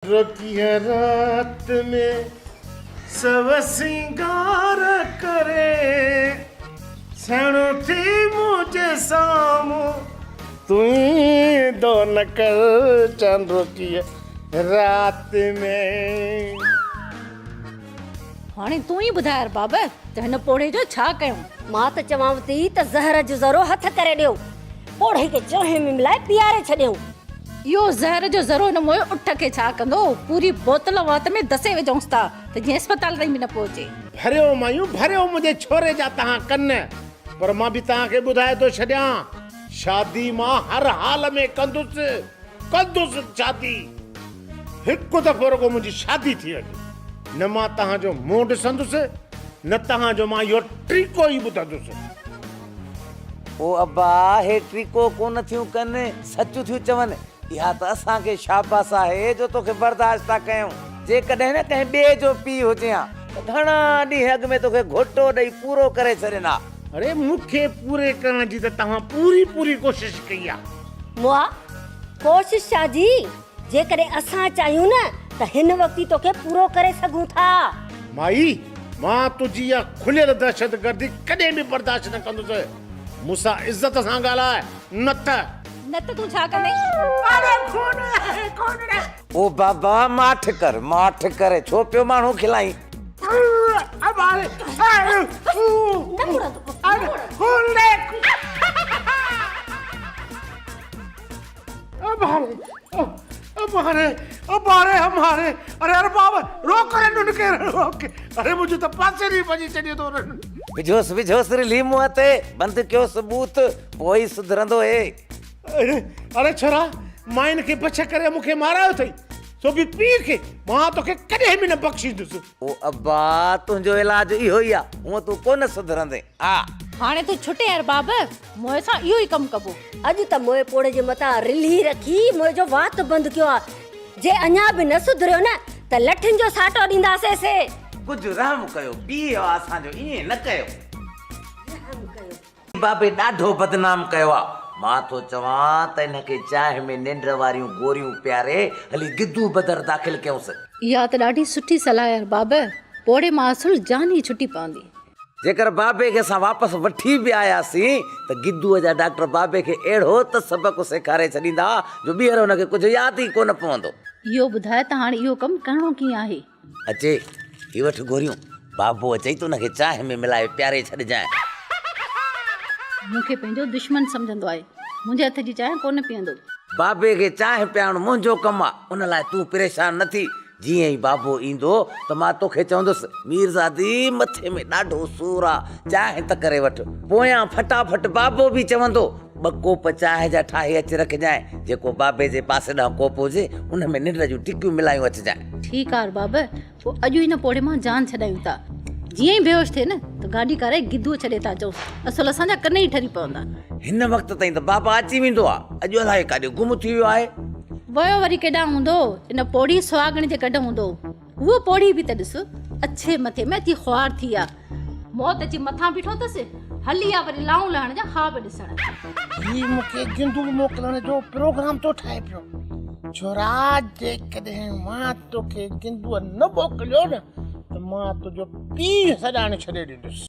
रोकी है रात में सब सिंगार करे सणो थी मुझे सामो तुई दो नकल चंद रोकी है रात में। हाणे तू ही ॿुधाए बाबा त हिन पोड़े जो छा कयूं? मां त चवांव थी त ज़हर जो ज़रो हथ करे ॾियो, पोड़े खे चाहे में मिलाए पीआरे छॾियो। इहो ज़हर जो ज़रो न मोयो उठ के छा कंदो? पूरी बोतल वात में दसे विझूंसि था त जीअं अस्पताल ताईं बि न पहुचे। भरियो मायूं भरियो मुझे छोरे जा तहां कन्न, पर मां भी तहां के बुधाए तो छड्या शादी मां हर हाल में कंदुस शादी। हिकु दफ़ो रुगो मुंहिंजी शादी थी वञे, न मां तहां जो मुंहुं ॾिसंदुसि न तहां जो मां इहो ट्रीको ई ॿुधंदुसि। ओ अब्बा हे ट्रीको कोन थियूं कनि, सचू थियूं चवनि। इहा त असांखे शाबाश आहे जो तोखे बर्दाश्त था कयूं। जेकॾहिं न कंहिं ॿिए जो पीउ हुजे हा त घणा ॾींहं अॻु में तोखे घोटो ॾेई पूरो करे छॾींदा। अरे मूंखे पूरे करण जी त तहां पूरी कोशिश कई आहे। मुआ कोशिश छा जी, जेकॾहिं असां चाहियूं न त हिन वक़्ति तोखे पूरो करे सघूं था। माई मां तुंहिंजी इहा खुलियल दहशतगर्दी कॾहिं बि बर्दाश्त न कंदुसि। मूंसां इज़त सां ॻाल्हाए न त तू छा कंदे? ओ बाबा माठ कर छो पियो माण्हू खिलाई। हमारे अरे बाबा रोक रे अरे मुझे तो पासे नहीं बजी चढ़ी तो विझोस रिली मुंह ते बंद कयो सबूत पोइ सुधरंदो हे। अरे छोरा माइन के बच करे मुखे मारायो थई सो भी पी के मां तो के कदे भी न बख्शींदुसि। ओ अब्बा तुंहिंजो इलाज इहो ई आ, हूअं तूं कोन सुधरंदे। हाणे तू छुटे यार बाबा, मोए सां इहो ई कम कबो। अॼु त मोए पोड़े जे मथां रिली रखी मोए जो वात बंद कयो आ। जे अञा बि न सुधरियो न त लठिन जो साटो ॾींदासीं से। कुझु रहम कयो, पीउ असांजो ईअं न कयो। बाबे ॾाढो बदनाम कयो आ। मां तो चवां त हिनखे चांहि में निंड वारियूं गोरियूं प्यारे हली गिद्दू बदर दाख़िल कयूंसि। इहा त ॾाढी सुठी सलाह यार बाबा, पोड़े मां असुल जान ई छुटी पवंदी। जेकर बाबे खे असां वापसि वठी बि आयासीं त गिद्दूअ जा डॉक्टर बाबे खे अहिड़ो त सबक़ सेखारे छॾींदा जो ॿीहर हुनखे कुझु यादि ई कोन पवंदो। इहो ॿुधाए त हाणे इहो कमु करिणो कीअं आहे? अचे ही वठि गोरियूं, बाबो अचई त हुनखे चांहि में मिलाए प्यारे छॾिजांइ। मूंखे पंहिंजो दुश्मन सम्झंदो आहे, मुंहिंजे हथ जी चांहि कोन पीअंदो। बाबे खे चांहि पियारणु मुंहिंजो कमु आहे, उन लाइ तूं परेशान न थी। जीअं ई बाबो ईंदो त मां तोखे चवंदुसि मीरज़ादी मथे में ॾाढो सूर आहे, चांहि त करे वठि। पोयां फटाफट बाबो बि चवंदो 2 कोप चांहि जा ठाहे अची रखजांइ, जेको बाबे जे पासे ॾांहुं कोप हुजे उन में निंड जूं टिकियूं मिलायूं अचिजांइ। ठीकु आहे बाबा, पोइ अॼु हिन पोड़े मां जान छॾायूं था। जीअं ई बेहोश थिए न त गाॾी करे गिद्दूअ छॾे था अचूं, असुल असांजा कन ई ठरी पवंदा। हिन वक़्त ताईं त बाबा अची वेंदो आहे, अॼु अलाए काॾे गुम थी वियो आहे। वयो वरी केॾां हूंदो, इन पोड़ी सुहागण जे कॾ हूंदो। उहो पोड़ी बि त ॾिस अच्छे मथे में अची ख्वार थी आहे, मौत अची मथां बीठो अथसि, हली आहे वरी लाऊं लहण जा ख़्वाब ॾिसण। ही मूंखे गिंदू मोकिलण जो प्रोग्राम तो ठाहे पियो। छोरा जेकॾहिं मां तोखे गिंदूअ न मोकिलियो न त मां तुंहिंजो पीउ सॼाणे छॾे ॾींदुसि।